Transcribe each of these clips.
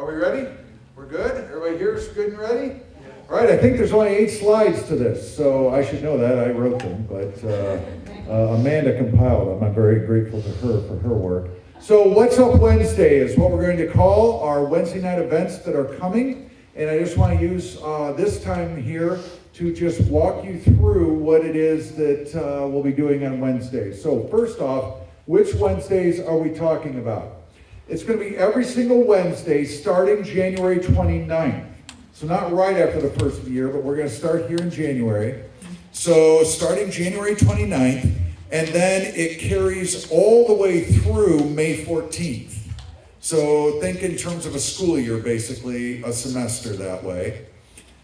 Are we ready? We're good? Everybody here is good and ready? All right, I think there's only 8 slides to this, so I should know that. I wrote them, but Amanda compiled them. I'm very grateful to her for her work. So What's Up Wednesday is what we're going to call our Wednesday night events that are coming. And I just want to use this time here to just walk you through what it is that we'll be doing on Wednesdays. So first off, which Wednesdays are we talking about? It's going to be every single Wednesday starting January 29th. So not right after the first of the year, but we're going to start here in January. So starting January 29th, and then it carries all the way through May 14th. So think in terms of a school year, basically, a semester that way.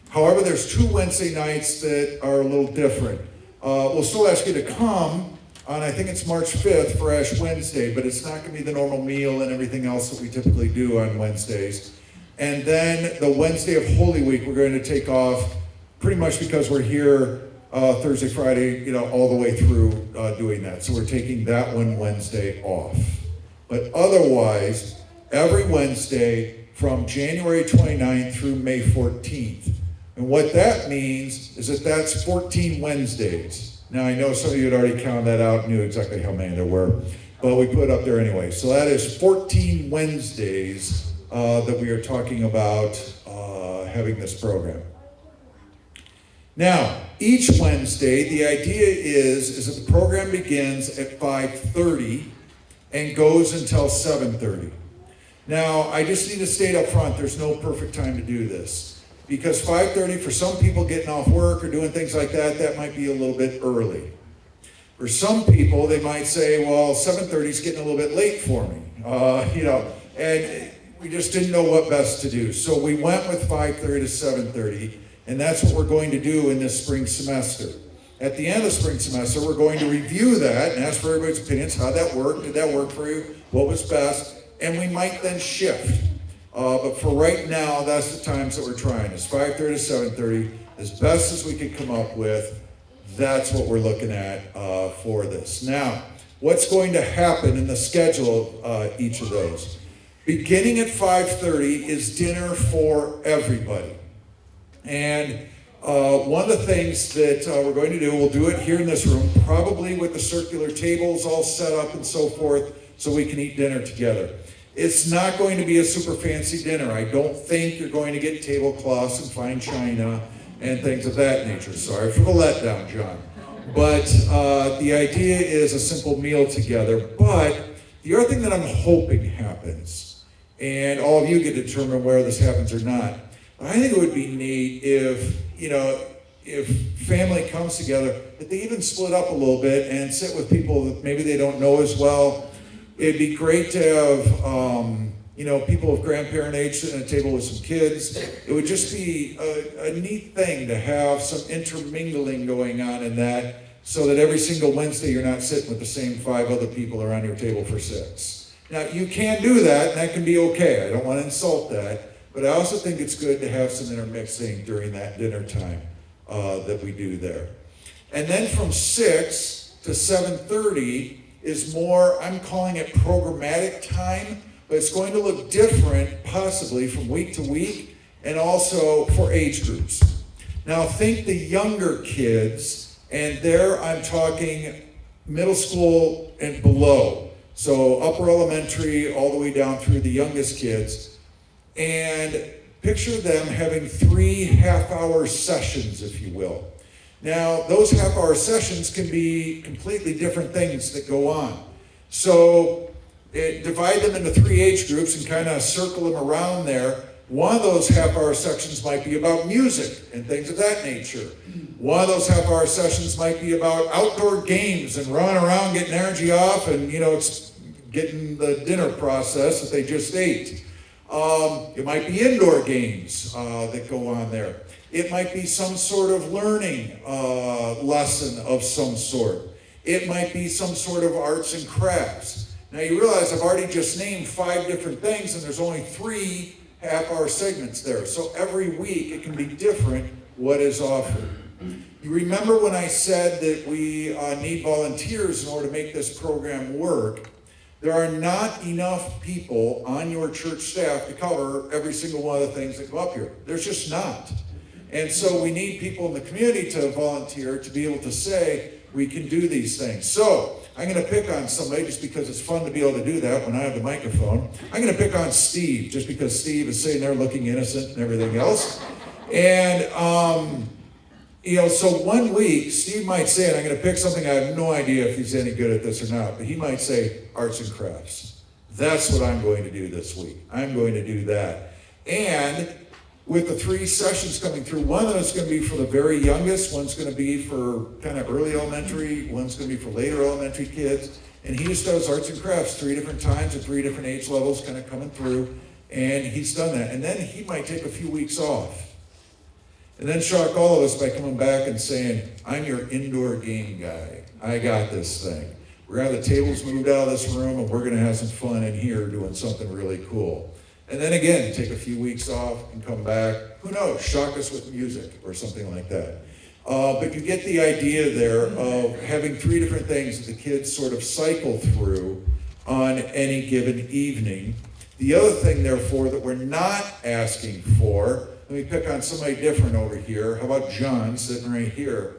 However, there's 2 Wednesday nights that are a little different. We'll still ask you to come on, I think it's March 5th for Ash Wednesday, but it's not going to be the normal meal and everything else that we typically do on Wednesdays. And then the Wednesday of Holy Week, we're going to take off pretty much because we're here Thursday, Friday, all the way through doing that. So we're taking that one Wednesday off. But otherwise, every Wednesday from January 29th through May 14th. And what that means is that that's 14 Wednesdays. Now, I know some of you had already counted that out and knew exactly how many there were, but we put it up there anyway. So that is 14 Wednesdays that we are talking about having this program. Now, each Wednesday, the idea is that the program begins at 5:30 and goes until 7:30. Now, I just need to state up front, there's no perfect time to do this. Because 5:30, for some people getting off work or doing things like that, that might be a little bit early. For some people, they might say, well, 7:30 is getting a little bit late for me. And we just didn't know what best to do. So we went with 5:30 to 7:30, and that's what we're going to do in this spring semester. At the end of the spring semester, we're going to review that and ask for everybody's opinions. How'd that work? Did that work for you? What was best? And we might then shift. But for right now, that's the times that we're trying. It's 5:30 to 7:30. As best as we can come up with, that's what we're looking at for this. Now, what's going to happen in the schedule of each of those? Beginning at 5:30 is dinner for everybody. And one of the things that we're going to do, we'll do it here in this room, probably with the circular tables all set up and so forth, so we can eat dinner together. It's not going to be a super fancy dinner. I don't think you're going to get tablecloths and fine china and things of that nature. Sorry for the letdown, John. But the idea is a simple meal together. But the other thing that I'm hoping happens, and all of you get to determine whether this happens or not, but I think it would be neat if family comes together, that they even split up a little bit and sit with people that maybe they don't know as well. It'd be great to have, people of grandparent age sitting at a table with some kids. It would just be a neat thing to have some intermingling going on in that, so that every single Wednesday you're not sitting with the same 5 other people around your table for 6. Now, you can do that, and that can be okay. I don't want to insult that. But I also think it's good to have some intermixing during that dinner time that we do there. And then from 6 to 7:30, is more, I'm calling it programmatic time, but it's going to look different possibly from week to week and also for age groups. Now think the younger kids, and there I'm talking middle school and below. So upper elementary all the way down through the youngest kids. And picture them having 3 half-hour sessions, if you will. Now, those half-hour sessions can be completely different things that go on. So, divide them into 3 age groups and kind of circle them around there. One of those half-hour sections might be about music and things of that nature. One of those half-hour sessions might be about outdoor games and running around, getting energy off, and, it's getting the dinner process that they just ate. It might be indoor games that go on there. It might be some sort of learning lesson of some sort. It might be some sort of arts and crafts. Now you realize I've already just named 5 different things, and there's only 3 half-hour segments there. So every week it can be different what is offered. You remember when I said that we need volunteers in order to make this program work? There are not enough people on your church staff to cover every single one of the things that come up here. There's just not. And so we need people in the community to volunteer to be able to say, we can do these things. So I'm going to pick on somebody just because it's fun to be able to do that when I have the microphone. I'm going to pick on Steve just because Steve is sitting there looking innocent and everything else. And, so one week, Steve might say, and I'm going to pick something, I have no idea if he's any good at this or not, but he might say arts and crafts. That's what I'm going to do this week. I'm going to do that. And with the 3 sessions coming through, one of those is going to be for the very youngest, one's going to be for kind of early elementary, one's going to be for later elementary kids. And he just does arts and crafts 3 different times at 3 different age levels kind of coming through. And he's done that. And then he might take a few weeks off. And then shock all of us by coming back and saying, I'm your indoor game guy. I got this thing. We're going to have the tables moved out of this room and we're going to have some fun in here doing something really cool. And then again, take a few weeks off and come back. Who knows, shock us with music or something like that. But you get the idea there of having 3 different things that the kids sort of cycle through on any given evening. The other thing, therefore, that we're not asking for, let me pick on somebody different over here. How about John sitting right here?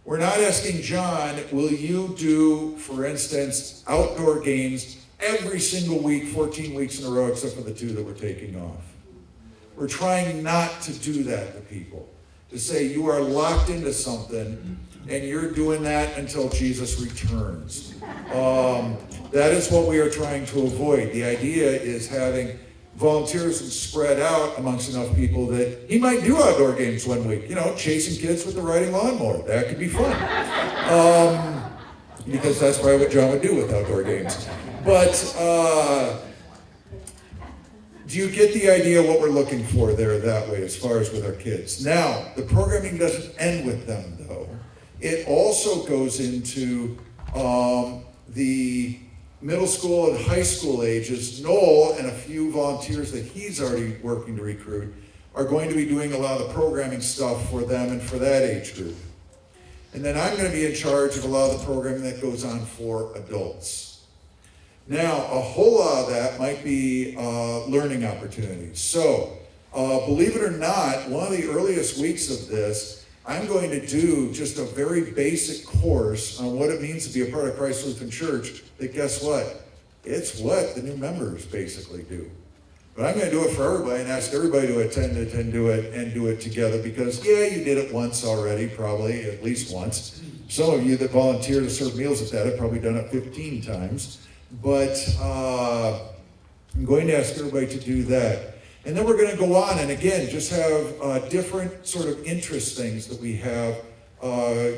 We're not asking John, will you do, for instance, outdoor games every single week, 14 weeks in a row, except for the 2 that we're taking off. We're trying not to do that to people. To say you are locked into something and you're doing that until Jesus returns. That is what we are trying to avoid. The idea is having volunteers and spread out amongst enough people that he might do outdoor games one week. Chasing kids with the riding lawnmower. That could be fun. Because that's probably what John would do with outdoor games. But do you get the idea what we're looking for there that way as far as with our kids? Now, the programming doesn't end with them, though. It also goes into the middle school and high school ages. Noel and a few volunteers that he's already working to recruit are going to be doing a lot of the programming stuff for them and for that age group. And then I'm going to be in charge of a lot of the programming that goes on for adults. Now, a whole lot of that might be learning opportunities. So, believe it or not, one of the earliest weeks of this, I'm going to do just a very basic course on what it means to be a part of Christ Lutheran Church that, guess what? It's what the new members basically do. But I'm going to do it for everybody and ask everybody to attend it and do it together because, you did it once already, probably, at least once. Some of you that volunteer to serve meals at that have probably done it 15 times. But I'm going to ask everybody to do that. And then we're going to go on and again, just have different sort of interest things that we have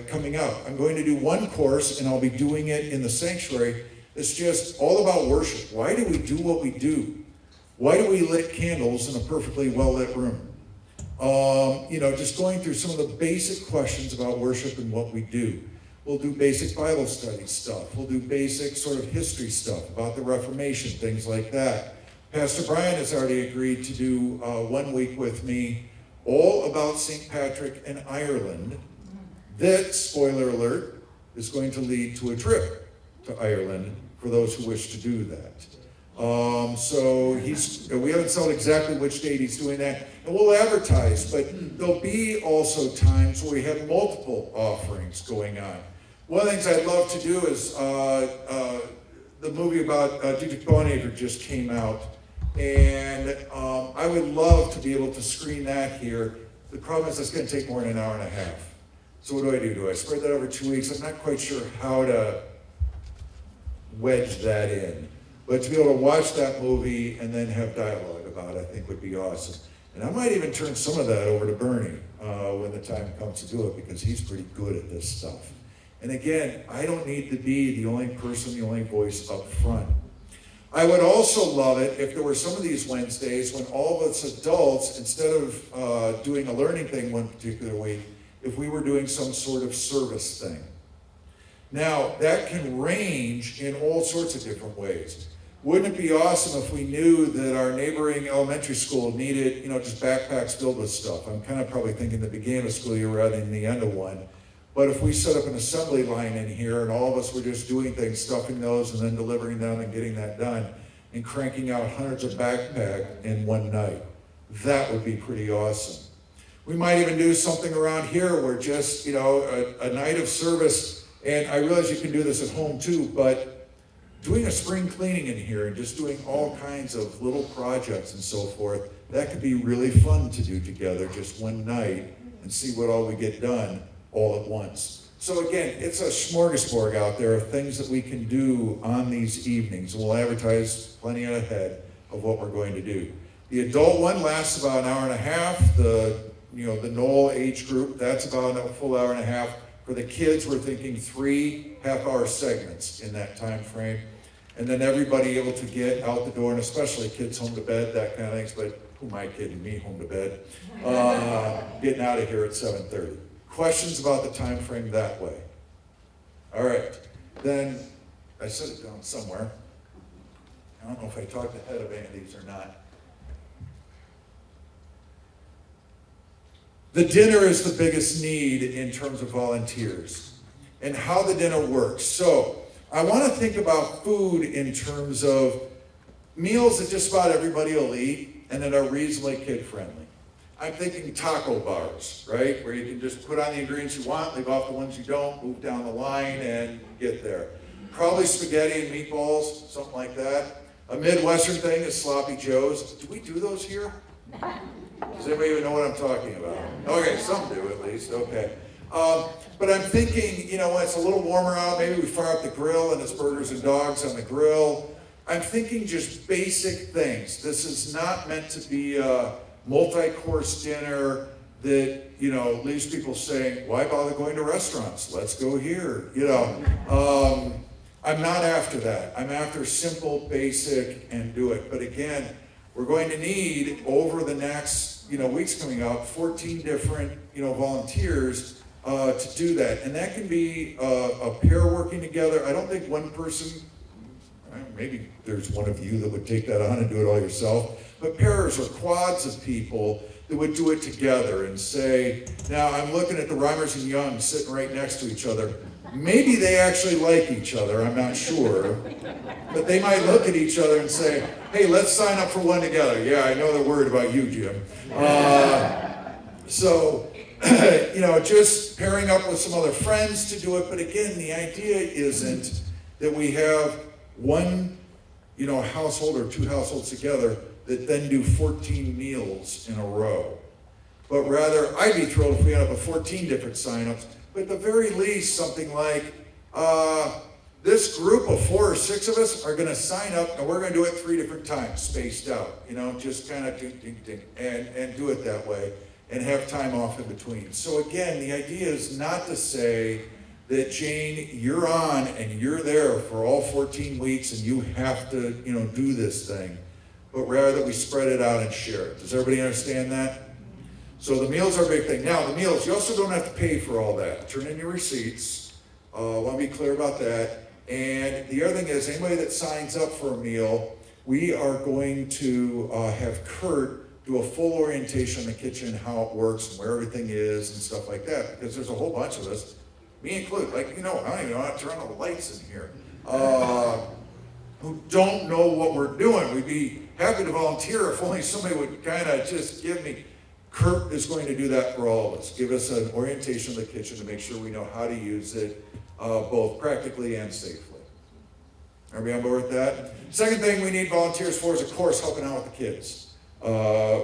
coming up. I'm going to do one course and I'll be doing it in the sanctuary. It's just all about worship. Why do we do what we do? Why do we lit candles in a perfectly well-lit room? Just going through some of the basic questions about worship and what we do. We'll do basic Bible study stuff. We'll do basic sort of history stuff about the Reformation, things like that. Pastor Brian has already agreed to do 1 week with me all about St. Patrick and Ireland. That, spoiler alert, is going to lead to a trip to Ireland for those who wish to do that. We haven't said exactly which date he's doing that, and we'll advertise, but there'll be also times where we have multiple offerings going on. One of the things I'd love to do is the movie about Dietrich Bonhoeffer just came out, and I would love to be able to screen that here. The problem is it's going to take more than an hour and a half. So what do? Do I spread that over 2 weeks? I'm not quite sure how to wedge that in. But to be able to watch that movie and then have dialogue about it, I think would be awesome. And I might even turn some of that over to Bernie when the time comes to do it, because he's pretty good at this stuff. And again, I don't need to be the only person, the only voice up front. I would also love it if there were some of these Wednesdays when all of us adults, instead of doing a learning thing one particular week, if we were doing some sort of service thing. Now, that can range in all sorts of different ways. Wouldn't it be awesome if we knew that our neighboring elementary school needed, just backpacks filled with stuff? I'm kind of probably thinking the beginning of the school year rather than the end of one. But if we set up an assembly line in here and all of us were just doing things, stuffing those and then delivering them and getting that done and cranking out hundreds of backpack in one night, that would be pretty awesome. We might even do something around here where just, a night of service, and I realize you can do this at home too, but doing a spring cleaning in here and just doing all kinds of little projects and so forth, that could be really fun to do together just one night and see what all we get done all at once. So again, it's a smorgasbord out there of things that we can do on these evenings. We'll advertise plenty ahead of what we're going to do. The adult one lasts about an hour and a half. The Knoll age group, that's about a full hour and a half. For the kids, we're thinking 3 half-hour segments in that time frame. And then everybody able to get out the door, and especially kids home to bed, that kind of things. But who am I kidding? Me home to bed. Getting out of here at 7:30. Questions about the time frame that way? All right. Then, I set it down somewhere. I don't know if I talked ahead of any of these or not. The dinner is the biggest need in terms of volunteers and how the dinner works. So I want to think about food in terms of meals that just about everybody will eat and that are reasonably kid-friendly. I'm thinking taco bars, right? Where you can just put on the ingredients you want, leave off the ones you don't, move down the line and get there. Probably spaghetti and meatballs, something like that. A Midwestern thing is sloppy joes. Do we do those here? Does anybody even know what I'm talking about? Okay, some do at least, okay. But I'm thinking, when it's a little warmer out, maybe we fire up the grill and it's burgers and dogs on the grill. I'm thinking just basic things. This is not meant to be a multi-course dinner that, leaves people saying, why bother going to restaurants? Let's go here, I'm not after that. I'm after simple, basic, and do it. But again, we're going to need, over the next, weeks coming up, 14 different, volunteers to do that. And that can be a pair working together. I don't think one person, maybe there's one of you that would take that on and do it all yourself, but pairs or quads of people that would do it together and say, now I'm looking at the Reimers and Young sitting right next to each other. Maybe they actually like each other, I'm not sure. But they might look at each other and say, hey, let's sign up for one together. Yeah, I know they're worried about you, Jim. Just pairing up with some other friends to do it. But again, the idea isn't that we have one, household or 2 households together that then do 14 meals in a row. But rather, I'd be thrilled if we end up with 14 different signups. But at the very least, something like, this group of 4 or 6 of us are going to sign up, and we're going to do it 3 different times, spaced out. Just kind of ding, and do it that way, and have time off in between. So again, the idea is not to say that, Jane, you're on and you're there for all 14 weeks, and you have to, do this thing, but rather that we spread it out and share it. Does everybody understand that? So the meals are a big thing. Now, the meals, you also don't have to pay for all that. Turn in your receipts. I want to be clear about that. And the other thing is, anybody that signs up for a meal, we are going to have Kurt do a full orientation in the kitchen, how it works, and where everything is, and stuff like that. Because there's a whole bunch of us, me included, I don't even know how to turn on the lights in here, who don't know what we're doing. We'd be happy to volunteer if only somebody would kind of just give me. Kurt is going to do that for all of us. Give us an orientation of the kitchen to make sure we know how to use it, both practically and safely. Everybody on board with that? Second thing we need volunteers for is, of course, helping out with the kids.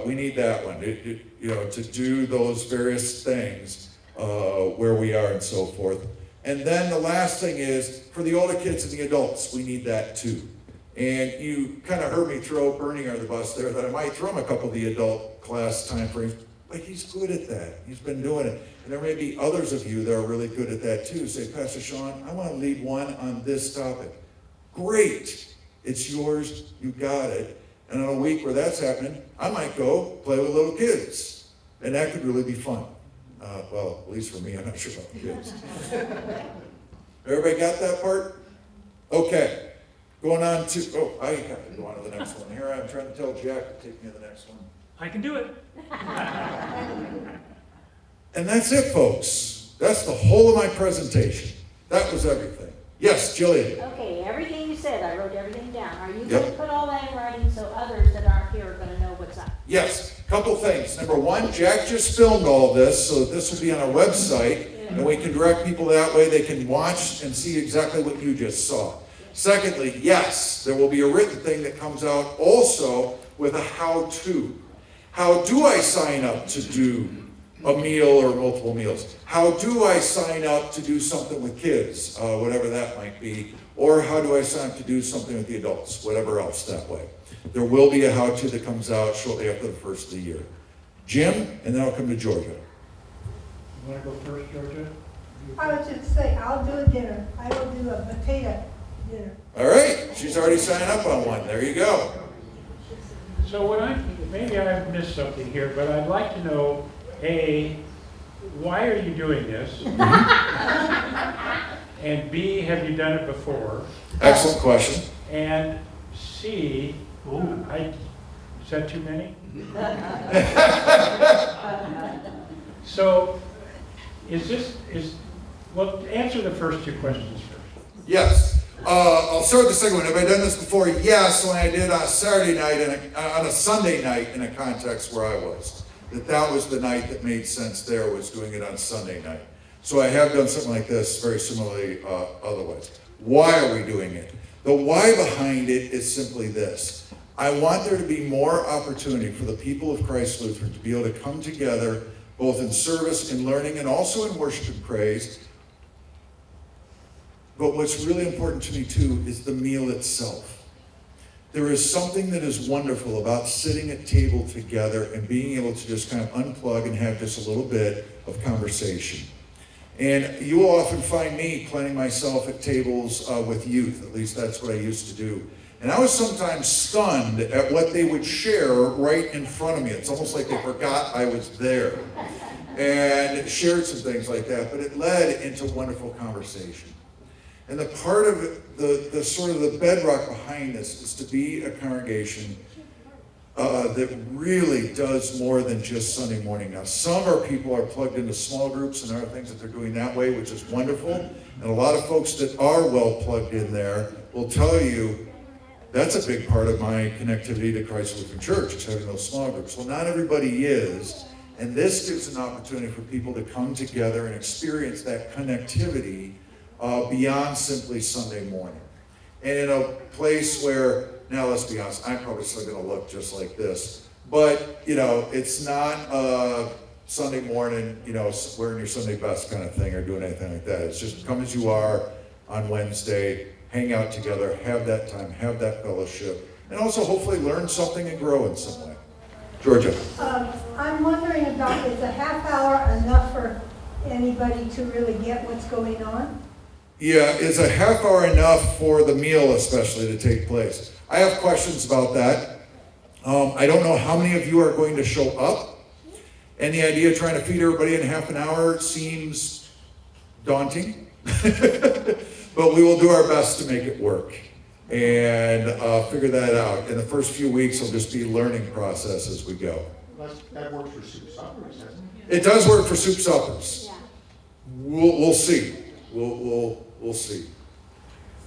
We need that one, to do those various things where we are and so forth. And then the last thing is, for the older kids and the adults, we need that too. And you kind of heard me throw Bernie under the bus there, that I might throw him a couple of the adult class time frames, but he's good at that. He's been doing it. And there may be others of you that are really good at that too. Say, Pastor Sean, I want to lead one on this topic. Great. It's yours. You got it. And on a week where that's happening, I might go play with little kids. And that could really be fun. Well, at least for me, I'm not sure about the kids. Everybody got that part? Okay. Going on to, I have to go on to the next one. Here I am trying to tell Jack to take me to the next one. I can do it. And that's it, folks. That's the whole of my presentation. That was everything. Yes, Jillian. Okay, everything you said, I wrote everything down. Are you Yep. going to put all that in writing so others that aren't here are going to know what's up? Yes, couple things. Number one, Jack just filmed all this, so this will be on our website, and we can direct people that way. They can watch and see exactly what you just saw. Secondly, yes, there will be a written thing that comes out also with a how-to. How do I sign up to do a meal or multiple meals? How do I sign up to do something with kids, whatever that might be? Or how do I sign up to do something with the adults, whatever else that way? There will be a how-to that comes out shortly after the first of the year. Jim, and then I'll come to Georgia. You want to go first, Georgia? I was just saying, I'll do a dinner. I will do a potato dinner. All right, she's already signed up on one. There you go. So maybe I've missed something here, but I'd like to know, A, why are you doing this? And B, have you done it before? Excellent question. And C, is that too many? So, well, answer the first two questions first. Yes. I'll start with the second one. Have I done this before? Yes, when I did on Saturday night, on a Sunday night in a context where I was. That was the night that made sense there, was doing it on Sunday night. So I have done something like this very similarly otherwise. Why are we doing it? The why behind it is simply this. I want there to be more opportunity for the people of Christ Lutheran to be able to come together, both in service, in learning, and also in worship and praise. But what's really important to me too is the meal itself. There is something that is wonderful about sitting at table together and being able to just kind of unplug and have just a little bit of conversation. And you will often find me planning myself at tables with youth. At least that's what I used to do. And I was sometimes stunned at what they would share right in front of me. It's almost like they forgot I was there. And shared some things like that. But it led into wonderful conversation. And the part of the sort of the bedrock behind this is to be a congregation that really does more than just Sunday morning. Now, some of our people are plugged into small groups and other things that they're doing that way, which is wonderful. And a lot of folks that are well plugged in there will tell you that's a big part of my connectivity to Christ Lutheran Church, is having those small groups. Well, not everybody is. And this gives an opportunity for people to come together and experience that connectivity beyond simply Sunday morning. And in a place where, now let's be honest, I'm probably still going to look just like this. But, it's not Sunday morning, wearing your Sunday best kind of thing or doing anything like that. It's just come as you are on Wednesday, hang out together, have that time, have that fellowship, and also hopefully learn something and grow in some way. Georgia. I'm wondering about, is a half hour enough for anybody to really get what's going on? Yeah, is a half hour enough for the meal especially to take place? I have questions about that. I don't know how many of you are going to show up, and the idea of trying to feed everybody in half an hour seems daunting, but we will do our best to make it work and figure that out. In the first few weeks, it'll just be a learning process as we go. That works for soup suppers, doesn't It does work for soup suppers. Yeah. We'll see. We'll see.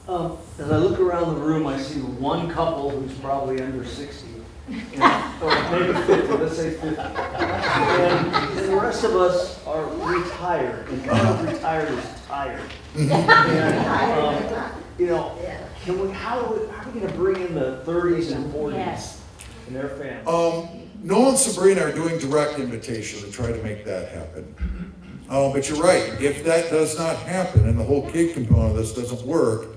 As I look around the room, I see one couple who's probably under 60, or maybe 50, let's say 50. And the rest of us are retired, and kind of retired is tired. And, how are we going to bring in the 30s and 40s Yes. in their family? Noel and Sabrina are doing direct invitation to try to make that happen. But you're right, if that does not happen and the whole cake component of this doesn't work,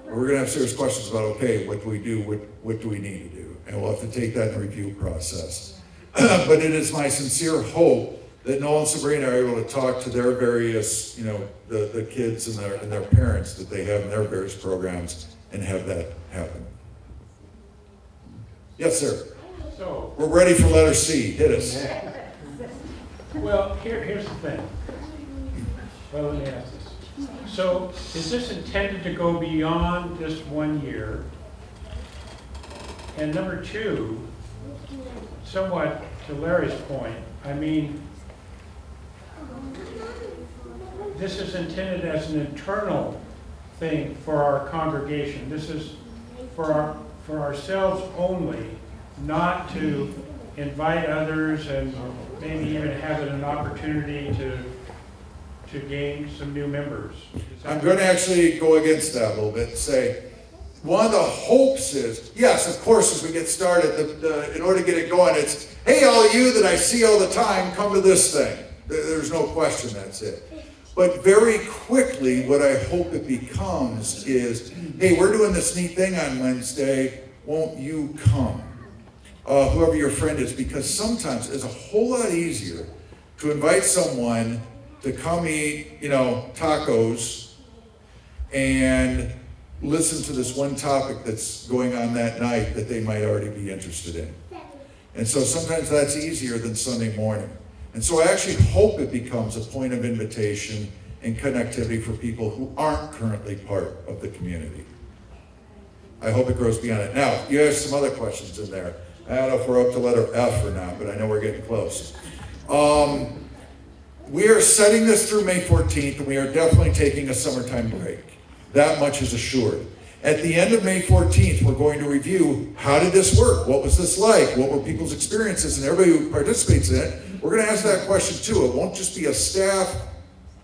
we're going to have serious questions about, okay, what do we do, what do we need to do? And we'll have to take that in the review process. But it is my sincere hope that Noel and Sabrina are able to talk to their various, the kids and their parents that they have in their various programs and have that happen. Yes, sir. So, We're ready for letter C. Hit us. well, here's the thing. Well, let me ask this. So, is this intended to go beyond just 1 year? And number two, somewhat to Larry's point, this is intended as an internal thing for our congregation. This is for ourselves only, not to invite others and maybe even have an opportunity to gain some new members. I'm going to actually go against that a little bit and say, one of the hopes is, yes, of course, as we get started, in order to get it going, it's, hey, all you that I see all the time, come to this thing. There's no question that's it. But very quickly, what I hope it becomes is, hey, we're doing this neat thing on Wednesday, won't you come? Whoever your friend is, because sometimes it's a whole lot easier to invite someone to come eat, tacos and listen to this one topic that's going on that night that they might already be interested in. And so sometimes that's easier than Sunday morning. And so I actually hope it becomes a point of invitation and connectivity for people who aren't currently part of the community. I hope it grows beyond it. Now, you have some other questions in there. I don't know if we're up to letter F or not, but I know we're getting close. We are setting this through May 14th, and we are definitely taking a summertime break. That much is assured. At the end of May 14th, we're going to review, how did this work? What was this like? What were people's experiences? And everybody who participates in it, we're going to ask that question too. It won't just be a staff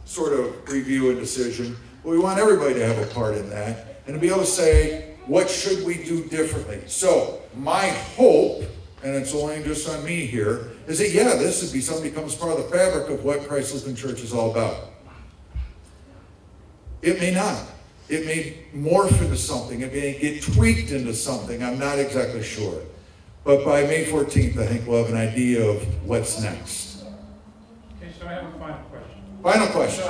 sort of review and decision, but we want everybody to have a part in that and to be able to say, what should we do differently? So my hope, and it's only just on me here, is that, yeah, this would be something that becomes part of the fabric of what Christ Lutheran Church is all about. It may not. It may morph into something. It may get tweaked into something. I'm not exactly sure. But by May 14th, I think we'll have an idea of what's next. Okay, so I have a final question. Final question.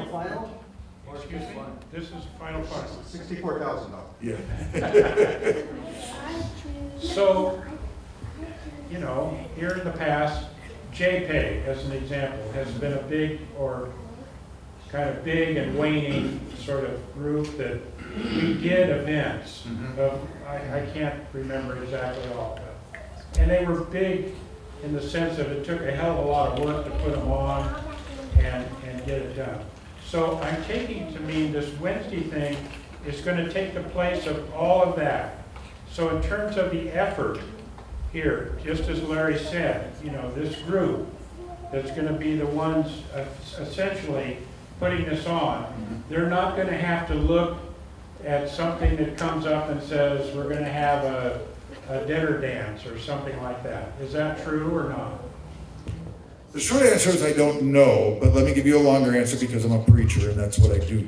Final? Excuse me? This is the final question. $64,000. Yeah. So, here in the past, JPay, as an example, has been a big or kind of big and waning sort of group that we did events of, I can't remember exactly all, and they were big in the sense that it took a hell of a lot of work to put them on and get it done. So I'm taking to mean this Wednesday thing is going to take the place of all of that. So in terms of the effort here, just as Larry said, this group that's going to be the ones essentially putting this on, they're not going to have to look at something that comes up and says, we're going to have a dinner dance or something like that. Is that true or not? The short answer is I don't know, but let me give you a longer answer because I'm a preacher and that's what I do.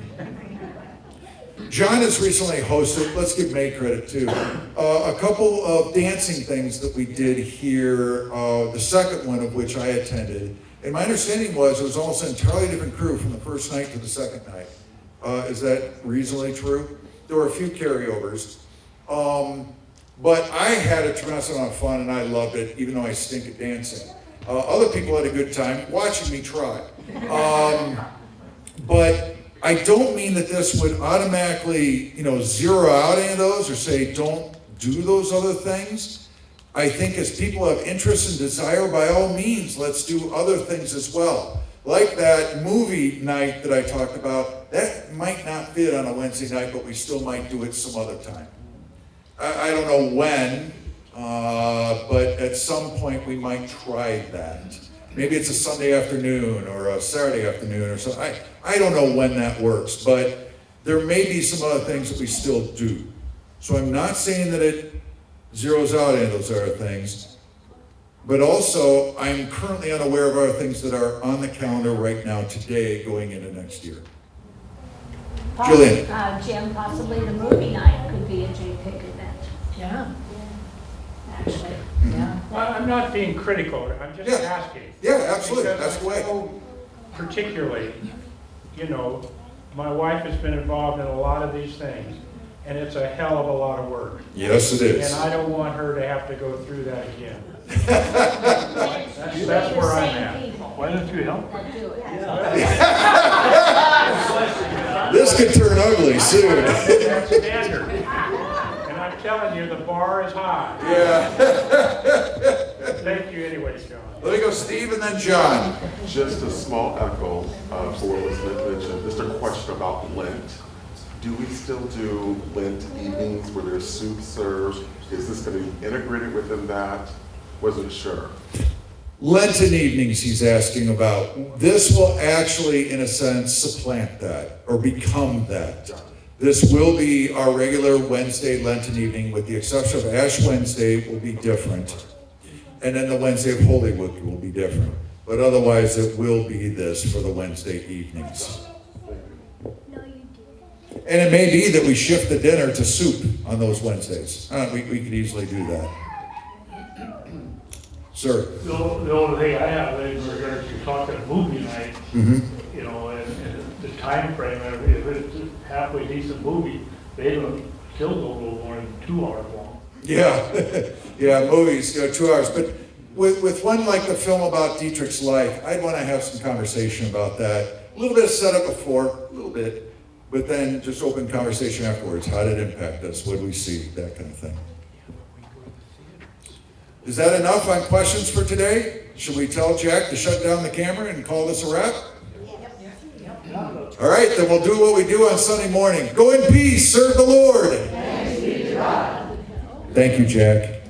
John has recently hosted, let's give May credit too, a couple of dancing things that we did here, the second one of which I attended. And my understanding was it was almost an entirely different crew from the first night to the second night. Is that reasonably true? There were a few carryovers. But I had a tremendous amount of fun and I loved it, even though I stink at dancing. Other people had a good time watching me try. But I don't mean that this would automatically, zero out any of those or say don't do those other things. I think as people have interest and desire, by all means, let's do other things as well. Like that movie night that I talked about, that might not fit on a Wednesday night, but we still might do it some other time. I don't know when, but at some point we might try that. Maybe it's a Sunday afternoon or a Saturday afternoon or something. I don't know when that works, but there may be some other things that we still do. So I'm not saying that it zeroes out any of those other things, but also I'm currently unaware of other things that are on the calendar right now today going into next year. Julian. Jim, possibly the movie night could be a JPIC event, Yeah, actually. yeah. Well, I'm not being critical, I'm just Yeah. asking. Yeah, absolutely, Because that's the way. I know particularly, my wife has been involved in a lot of these things, and it's a hell of a lot of work. Yes, it is. And I don't want her to have to go through that again. That's That's where I'm at. Why don't you help? That do it. This could turn ugly soon. That's standard. And I'm telling you, the bar is high. Yeah. Thank you anyway, John. Let me go Steve and then John. Just a small echo for what was mentioned, just a question about Lent. Do we still do Lent evenings where there's soup served? Is this going to be integrated within that? Wasn't sure. Lenten evenings he's asking about. This will actually, in a sense, supplant that or become that. This will be our regular Wednesday Lenten evening, with the exception of Ash Wednesday will be different. And then the Wednesday of Holy Week will be different. But otherwise, it will be this for the Wednesday evenings. And it may be that we shift the dinner to soup on those Wednesdays. We could easily do that. Sir? The only thing I have in regards to talking movie night, Mm-hmm. you know, and the time frame, if it's a halfway decent movie, they don't, still don't go more than 2 hours long. Yeah, yeah, movies, 2 hours. But with one like the film about Dietrich's life, I'd want to have some conversation about that. A little bit of setup before, a little bit, but then just open conversation afterwards. How did it impact us? What did we see? That kind of thing. Is that enough on questions for today? Should we tell Jack to shut down the camera and call this a wrap? All right, then we'll do what we do on Sunday morning. Go in peace, serve the Lord. Thank you, Jack.